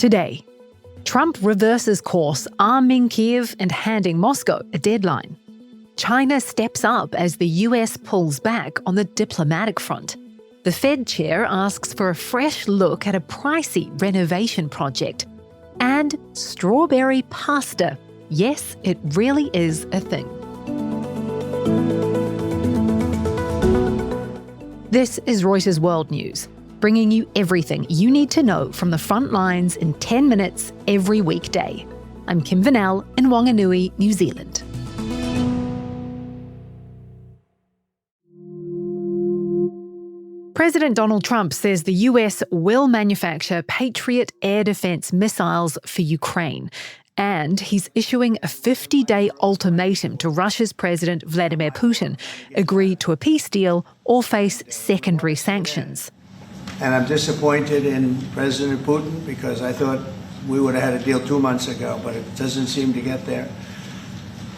Today, Trump reverses course, arming Kiev and handing Moscow a deadline. China steps up as the US pulls back on the diplomatic front. The Fed chair asks for a fresh look at a pricey renovation project. And strawberry pasta. Yes, it really is a thing. This is Reuters World News, bringing you everything you need to know from the front lines in 10 minutes every weekday. I'm Kim Vanell in Whanganui, New Zealand. President Donald Trump says the US will manufacture Patriot air defense missiles for Ukraine, and he's issuing a 50-day ultimatum to Russia's President Vladimir Putin: agree to a peace deal or face secondary sanctions. And I'm disappointed in President Putin because I thought we would have had a deal 2 months ago, but it doesn't seem to get there.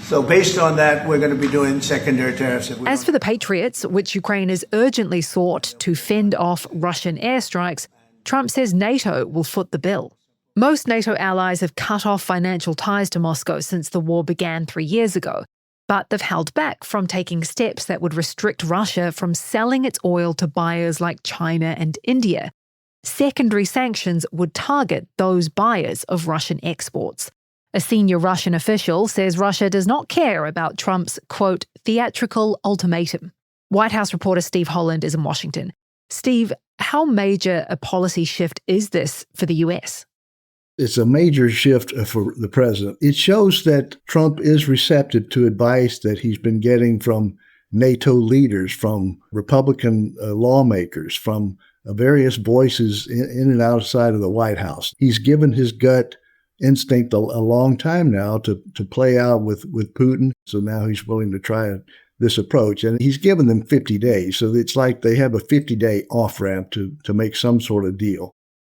So based on that, we're going to be doing secondary tariffs. As for the Patriots, which Ukraine has urgently sought to fend off Russian airstrikes, Trump says NATO will foot the bill. Most NATO allies have cut off financial ties to Moscow since the war began 3 years ago, but they've held back from taking steps that would restrict Russia from selling its oil to buyers like China and India. Secondary sanctions would target those buyers of Russian exports. A senior Russian official says Russia does not care about Trump's, quote, theatrical ultimatum. White House reporter Steve Holland is in Washington. Steve, how major a policy shift is this for the US? It's a major shift for the president. It shows that Trump is receptive to advice that he's been getting from NATO leaders, from Republican lawmakers, from various voices in and outside of the White House. He's given his gut instinct a long time now to play out with Putin. So now he's willing to try this approach. And he's given them 50 days. So it's like they have a 50-day off-ramp to make some sort of deal.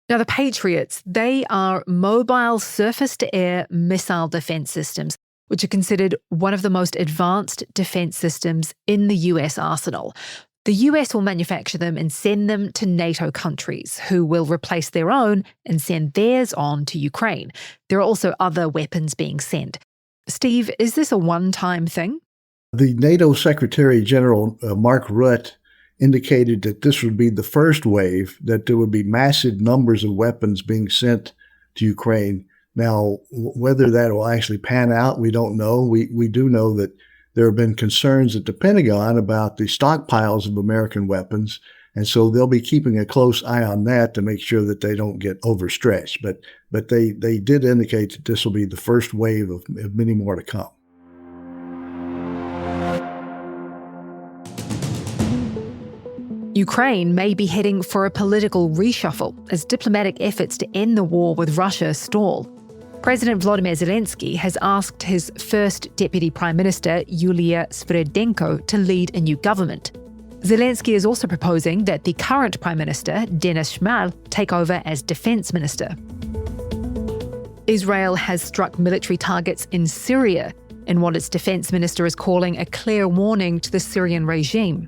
Now, the Patriots, they are mobile surface-to-air missile defense systems, which are considered one of the most advanced defense systems in the US arsenal. The US will manufacture them and send them to NATO countries, who will replace their own and send theirs on to Ukraine. There are also other weapons being sent. Steve, is this a one-time thing? The NATO Secretary General Mark Rutte indicated that this would be the first wave, that there would be massive numbers of weapons being sent to Ukraine. Now, whether that will actually pan out, we don't know. We do know that there have been concerns at the Pentagon about the stockpiles of American weapons, and so they'll be keeping a close eye on that to make sure that they don't get overstretched. But they did indicate that this will be the first wave of many more to come. Ukraine may be heading for a political reshuffle as diplomatic efforts to end the war with Russia stall. President Volodymyr Zelensky has asked his first Deputy Prime Minister, Yulia Sviridenko, to lead a new government. Zelensky is also proposing that the current Prime Minister, Denis Shmyhal, take over as Defense Minister. Israel has struck military targets in Syria in what its defense minister is calling a clear warning to the Syrian regime.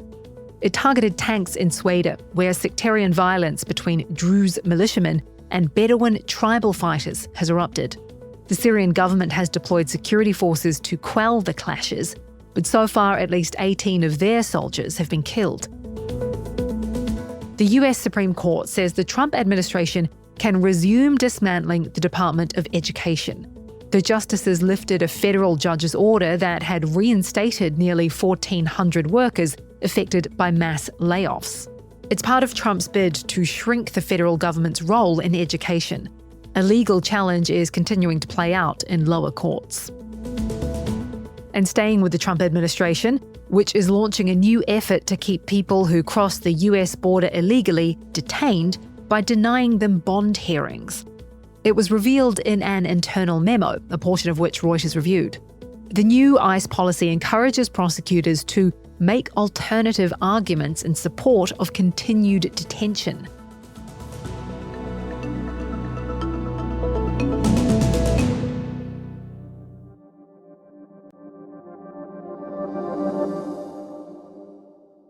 It targeted tanks in Sweden, where sectarian violence between Druze militiamen and Bedouin tribal fighters has erupted. The Syrian government has deployed security forces to quell the clashes, but so far at least 18 of their soldiers have been killed. The US Supreme Court says the Trump administration can resume dismantling the Department of Education. The justices lifted a federal judge's order that had reinstated nearly 1,400 workers affected by mass layoffs. It's part of Trump's bid to shrink the federal government's role in education. A legal challenge is continuing to play out in lower courts. And staying with the Trump administration, which is launching a new effort to keep people who cross the US border illegally detained by denying them bond hearings. It was revealed in an internal memo, a portion of which Reuters reviewed. The new ICE policy encourages prosecutors to make alternative arguments in support of continued detention.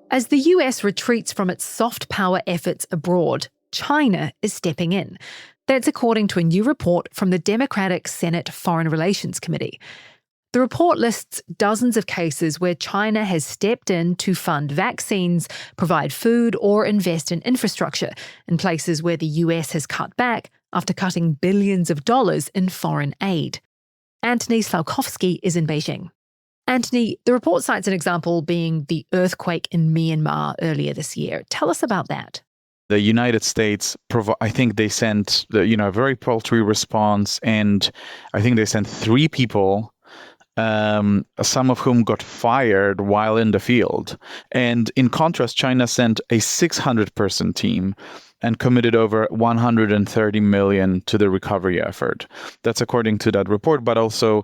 As the US retreats from its soft power efforts abroad, China is stepping in. That's according to a new report from the Democratic Senate Foreign Relations Committee. The report lists dozens of cases where China has stepped in to fund vaccines, provide food, or invest in infrastructure in places where the US has cut back after cutting billions of dollars in foreign aid. Anthony Slawkowski is in Beijing. Anthony, the report cites an example being the earthquake in Myanmar earlier this year. Tell us about that. The United States, I think they sent a very paltry response, and I think they sent 3 people, some of whom got fired while in the field. And in contrast, China sent a 600-person team and committed over $130 million to the recovery effort. That's according to that report, but also,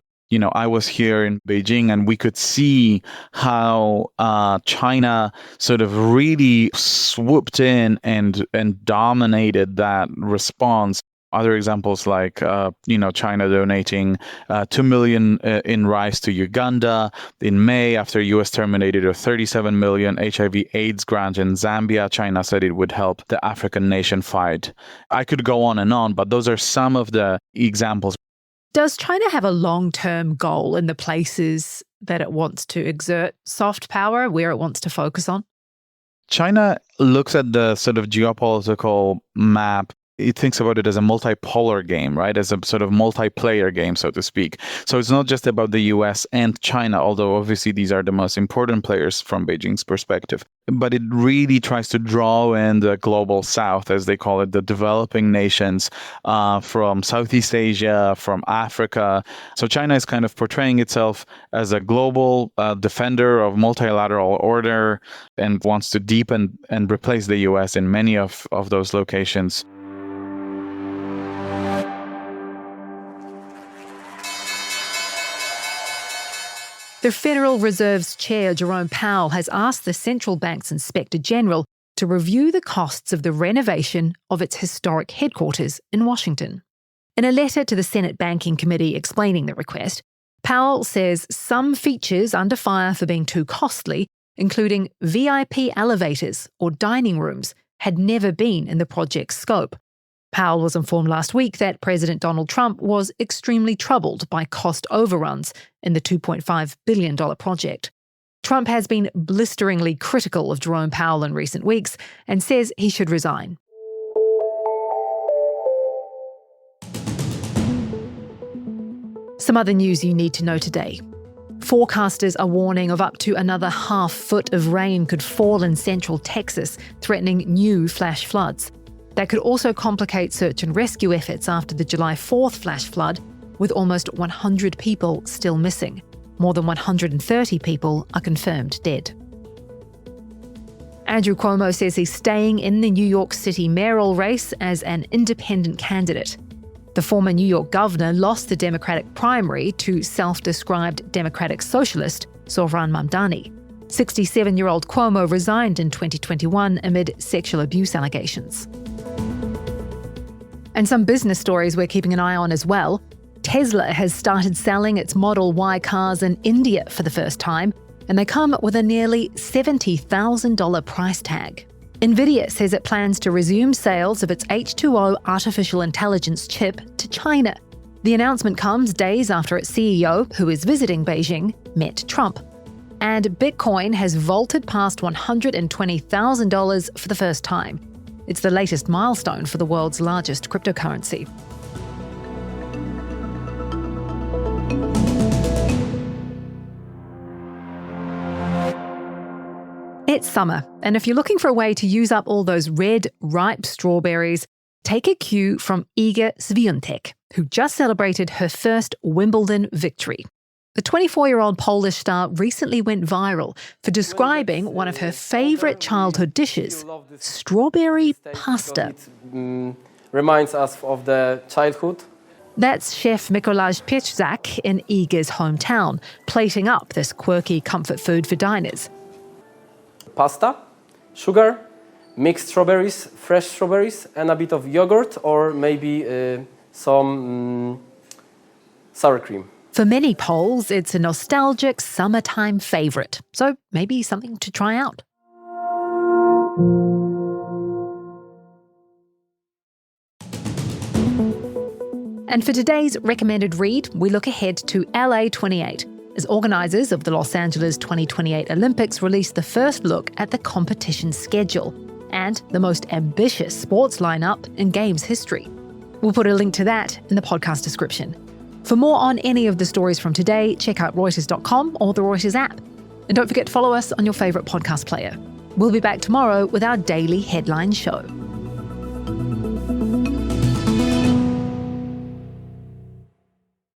I was here in Beijing and we could see how China sort of really swooped in and dominated that response. Other examples like, China donating $2 million in rice to Uganda in May after U.S. terminated a $37 million HIV/AIDS grant in Zambia. China said it would help the African nation fight. I could go on, but those are some of the examples. Does China have a long-term goal in the places that it wants to exert soft power, where it wants to focus on? China looks at the sort of geopolitical map. It thinks about it as a multipolar game, right? As a sort of multiplayer game, so to speak. So it's not just about the US and China, although obviously these are the most important players from Beijing's perspective. But it really tries to draw in the global south, as they call it, the developing nations from Southeast Asia, from Africa. So China is kind of portraying itself as a global defender of multilateral order and wants to deepen and replace the US in many of those locations. The Federal Reserve's chair, Jerome Powell, has asked the central bank's Inspector General to review the costs of the renovation of its historic headquarters in Washington. In a letter to the Senate Banking Committee explaining the request, Powell says some features under fire for being too costly, including VIP elevators or dining rooms, had never been in the project's scope. Powell was informed last week that President Donald Trump was extremely troubled by cost overruns in the $2.5 billion project. Trump has been blisteringly critical of Jerome Powell in recent weeks and says he should resign. Some other news you need to know today. Forecasters are warning of up to another half foot of rain could fall in central Texas, threatening new flash floods. That could also complicate search and rescue efforts after the July 4th flash flood, with almost 100 people still missing. More than 130 people are confirmed dead. Andrew Cuomo says he's staying in the New York City mayoral race as an independent candidate. The former New York governor lost the Democratic primary to self-described Democratic socialist Zohran Mamdani. 67-year-old Cuomo resigned in 2021 amid sexual abuse allegations. And some business stories we're keeping an eye on as well. Tesla has started selling its Model Y cars in India for the first time, and they come with a nearly $70,000 price tag. Nvidia says it plans to resume sales of its H2O artificial intelligence chip to China. The announcement comes days after its CEO, who is visiting Beijing, met Trump. And Bitcoin has vaulted past $120,000 for the first time. It's the latest milestone for the world's largest cryptocurrency. It's summer, and if you're looking for a way to use up all those red, ripe strawberries, take a cue from Iga Swiatek, who just celebrated her first Wimbledon victory. The 24-year-old Polish star recently went viral for describing one of her favourite childhood dishes, strawberry pasta. Reminds us of the childhood. That's chef Mikołaj Pieczak in Iga's hometown, plating up this quirky comfort food for diners. Pasta, sugar, mixed strawberries, fresh strawberries, and a bit of yogurt or maybe some sour cream. For many Poles, it's a nostalgic summertime favourite, so maybe something to try out. And for today's recommended read, we look ahead to LA 28, as organisers of the Los Angeles 2028 Olympics release the first look at the competition schedule and the most ambitious sports lineup in Games history. We'll put a link to that in the podcast description. For more on any of the stories from today, check out Reuters.com or the Reuters app. And don't forget to follow us on your favourite podcast player. We'll be back tomorrow with our daily headline show.